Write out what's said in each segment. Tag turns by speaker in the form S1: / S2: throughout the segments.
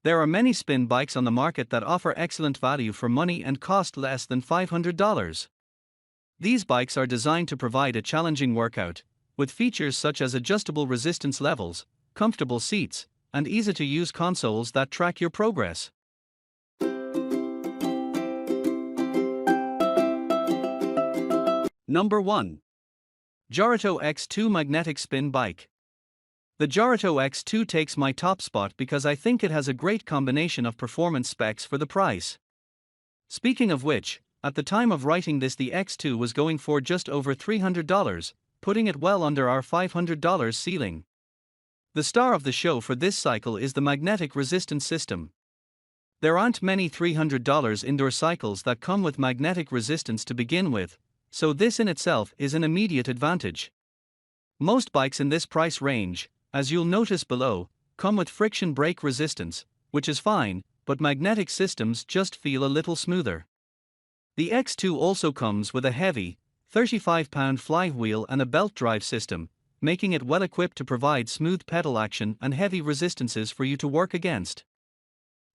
S1: There are many spin bikes on the market that offer excellent value for money and cost less than $500. These bikes are designed to provide a challenging workout, with features such as adjustable resistance levels, comfortable seats, and easy-to-use consoles that track your progress. Number 1. JOROTO X2 Magnetic Spin Bike. The JOROTO X2 takes my top spot because I think it has a great combination of performance specs for the price. Speaking of which, at the time of writing this, the X2 was going for just over $300, putting it well under our $500 ceiling. The star of the show for this cycle is the magnetic resistance system. There aren't many $300 indoor cycles that come with magnetic resistance to begin with, so this in itself is an immediate advantage. Most bikes in this price range, as you'll notice below, come with friction brake resistance, which is fine, but magnetic systems just feel a little smoother. The X2 also comes with a heavy, 35-pound flywheel and a belt drive system, making it well equipped to provide smooth pedal action and heavy resistances for you to work against.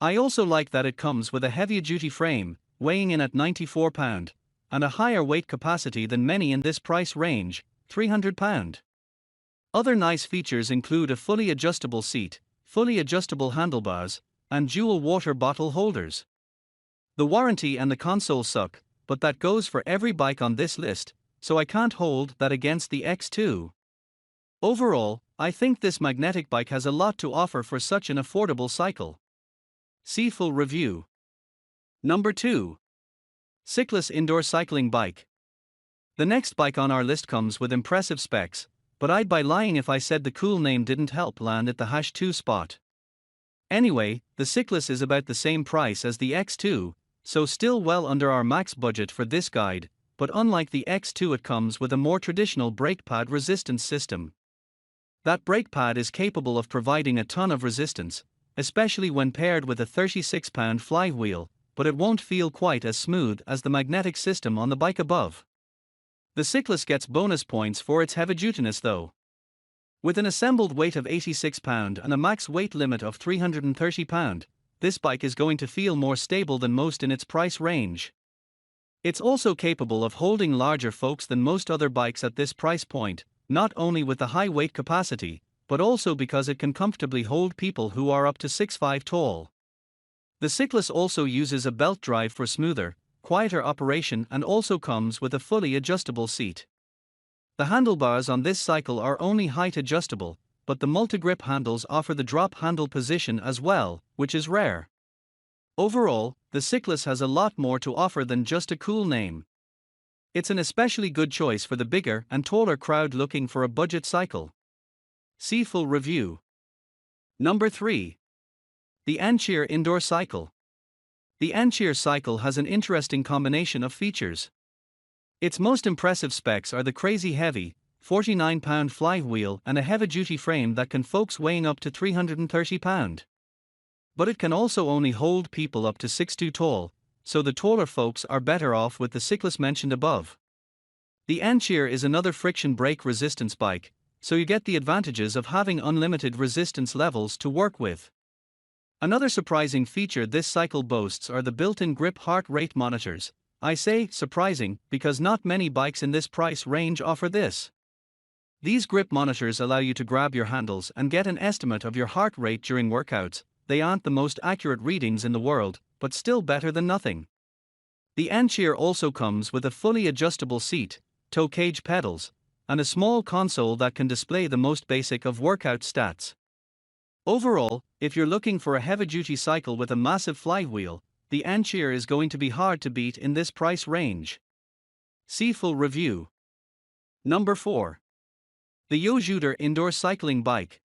S1: I also like that it comes with a heavier-duty frame, weighing in at 94 pounds, and a higher weight capacity than many in this price range, 300 pounds. Other nice features include a fully adjustable seat, fully adjustable handlebars, and dual water bottle holders. The warranty and the console suck, but that goes for every bike on this list, so I can't hold that against the X2. Overall, I think this magnetic bike has a lot to offer for such an affordable cycle. See full review. Number 2. Cyclace Indoor Cycling Bike. The next bike on our list comes with impressive specs, but I'd be lying if I said the cool name didn't help land at the #2 spot. Anyway, the Cyclace is about the same price as the X2, so still well under our max budget for this guide, but unlike the X2 it comes with a more traditional brake pad resistance system. That brake pad is capable of providing a ton of resistance, especially when paired with a 36-pound flywheel, but it won't feel quite as smooth as the magnetic system on the bike above. The Cyclace gets bonus points for its heavy-dutiness though. With an assembled weight of 86 pounds and a max weight limit of 330 pounds, this bike is going to feel more stable than most in its price range. It's also capable of holding larger folks than most other bikes at this price point, not only with the high weight capacity, but also because it can comfortably hold people who are up to 6'5" tall. The Cyclace also uses a belt drive for smoother, quieter operation and also comes with a fully adjustable seat. The handlebars on this cycle are only height adjustable, but the multi-grip handles offer the drop handle position as well, which is rare. Overall, the Cyclace has a lot more to offer than just a cool name. It's an especially good choice for the bigger and taller crowd looking for a budget cycle. See full review. Number 3. The Ancheer Indoor Cycle. The Ancheer cycle has an interesting combination of features. Its most impressive specs are the crazy heavy, 49-pound flywheel and a heavy-duty frame that can folks weighing up to 330 pounds. But it can also only hold people up to 6'2" tall, so the taller folks are better off with the Cyclace mentioned above. The Ancheer is another friction brake resistance bike, so you get the advantages of having unlimited resistance levels to work with. Another surprising feature this cycle boasts are the built-in grip heart rate monitors. I say surprising because not many bikes in this price range offer this. These grip monitors allow you to grab your handles and get an estimate of your heart rate during workouts. They aren't the most accurate readings in the world, but still better than nothing. The Ancheer also comes with a fully adjustable seat, toe cage pedals, and a small console that can display the most basic of workout stats. Overall, if you're looking for a heavy-duty cycle with a massive flywheel, the Ancheer is going to be hard to beat in this price range. See full review. Number 4. The Yosuda Indoor Cycling Bike.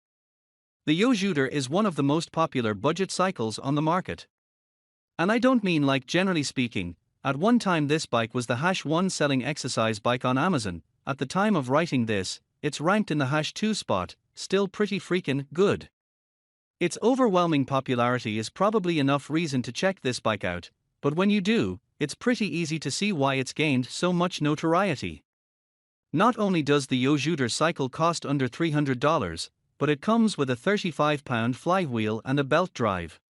S1: The Yosuda is one of the most popular budget cycles on the market. And I don't mean like generally speaking. At one time this bike was the #1 selling exercise bike on Amazon. At the time of writing this, it's ranked in the #2 spot, still pretty freaking good. Its overwhelming popularity is probably enough reason to check this bike out, but when you do, it's pretty easy to see why it's gained so much notoriety. Not only does the Yosuda cycle cost under $300, but it comes with a 35-pound flywheel and a belt drive.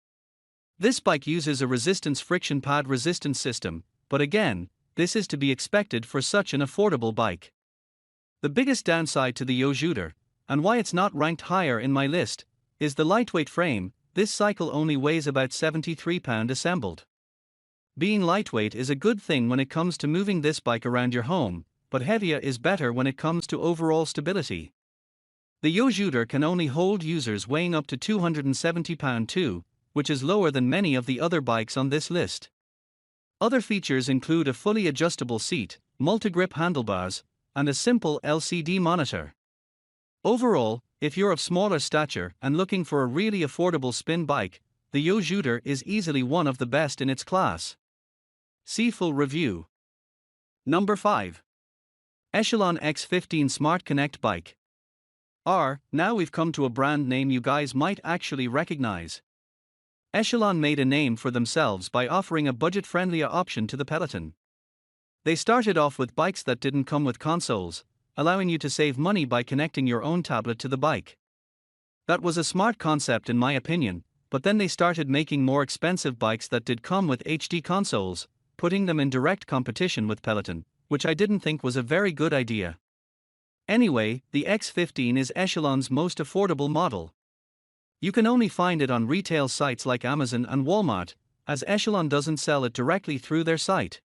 S1: This bike uses a resistance friction pad resistance system, but again, this is to be expected for such an affordable bike. The biggest downside to the Yosuda, and why it's not ranked higher in my list, is the lightweight frame. This cycle only weighs about 73 pounds assembled. Being lightweight is a good thing when it comes to moving this bike around your home, but heavier is better when it comes to overall stability. The Yosuda can only hold users weighing up to 270 pounds too, which is lower than many of the other bikes on this list. Other features include a fully adjustable seat, multi-grip handlebars, and a simple LCD monitor. Overall, if you're of smaller stature and looking for a really affordable spin bike, the Yosuda is easily one of the best in its class. See full review. Number 5. Echelon X15 Smart Connect Bike. Now we've come to a brand name you guys might actually recognize. Echelon made a name for themselves by offering a budget-friendlier option to the peloton. They started off with bikes that didn't come with consoles, allowing you to save money by connecting your own tablet to the bike. That was a smart concept in my opinion, but then they started making more expensive bikes that did come with HD consoles, putting them in direct competition with Peloton, which I didn't think was a very good idea. Anyway, the X15 is Echelon's most affordable model. You can only find it on retail sites like Amazon and Walmart, as Echelon doesn't sell it directly through their site.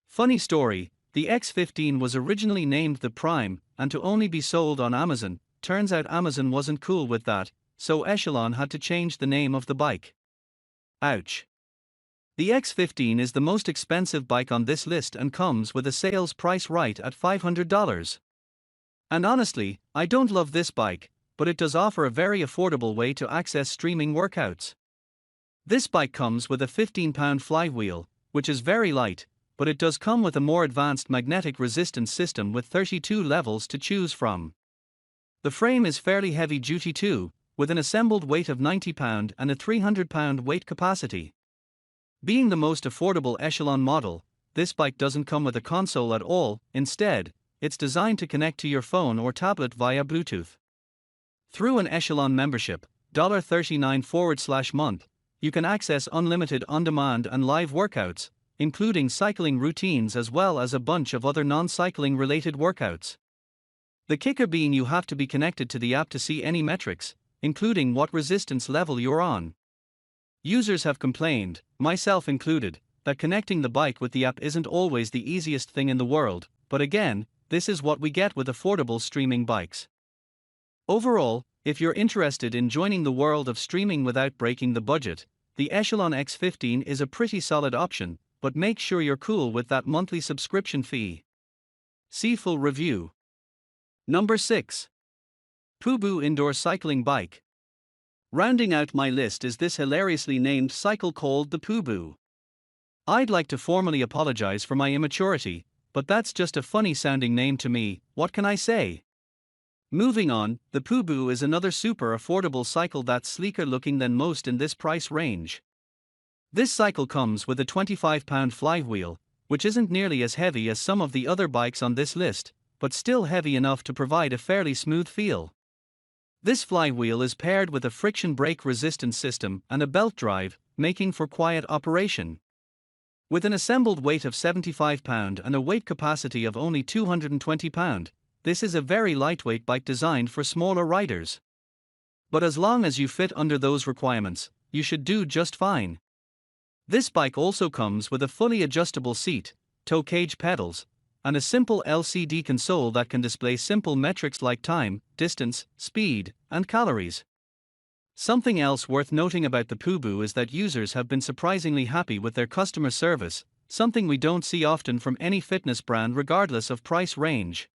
S1: Funny story, the X15 was originally named the Prime, and to only be sold on Amazon. Turns out Amazon wasn't cool with that, so Echelon had to change the name of the bike. Ouch. The X15 is the most expensive bike on this list and comes with a sales price right at $500. And honestly, I don't love this bike, but it does offer a very affordable way to access streaming workouts. This bike comes with a 15-pound flywheel, which is very light, but it does come with a more advanced magnetic resistance system with 32 levels to choose from. The frame is fairly heavy-duty too, with an assembled weight of 90 pounds and a 300-pound weight capacity. Being the most affordable Echelon model, this bike doesn't come with a console at all. Instead, it's designed to connect to your phone or tablet via Bluetooth. Through an Echelon membership, $39/month, you can access unlimited on-demand and live workouts, including cycling routines as well as a bunch of other non-cycling related workouts. The kicker being you have to be connected to the app to see any metrics, including what resistance level you're on. Users have complained, myself included, that connecting the bike with the app isn't always the easiest thing in the world, but again, this is what we get with affordable streaming bikes. Overall, if you're interested in joining the world of streaming without breaking the budget, the Echelon X15 is a pretty solid option, but make sure you're cool with that monthly subscription fee. See full review. Number 6. Pooboo Indoor Cycling Bike. Rounding out my list is this hilariously named cycle called the Pooboo. I'd like to formally apologize for my immaturity, but that's just a funny sounding name to me. What can I say? Moving on, the Pooboo is another super affordable cycle that's sleeker looking than most in this price range. This cycle comes with a 25-pound flywheel, which isn't nearly as heavy as some of the other bikes on this list, but still heavy enough to provide a fairly smooth feel. This flywheel is paired with a friction brake resistance system and a belt drive, making for quiet operation. With an assembled weight of 75 pounds and a weight capacity of only 220 pounds, this is a very lightweight bike designed for smaller riders. But as long as you fit under those requirements, you should do just fine. This bike also comes with a fully adjustable seat, toe cage pedals, and a simple LCD console that can display simple metrics like time, distance, speed, and calories. Something else worth noting about the Pooboo is that users have been surprisingly happy with their customer service, something we don't see often from any fitness brand regardless of price range.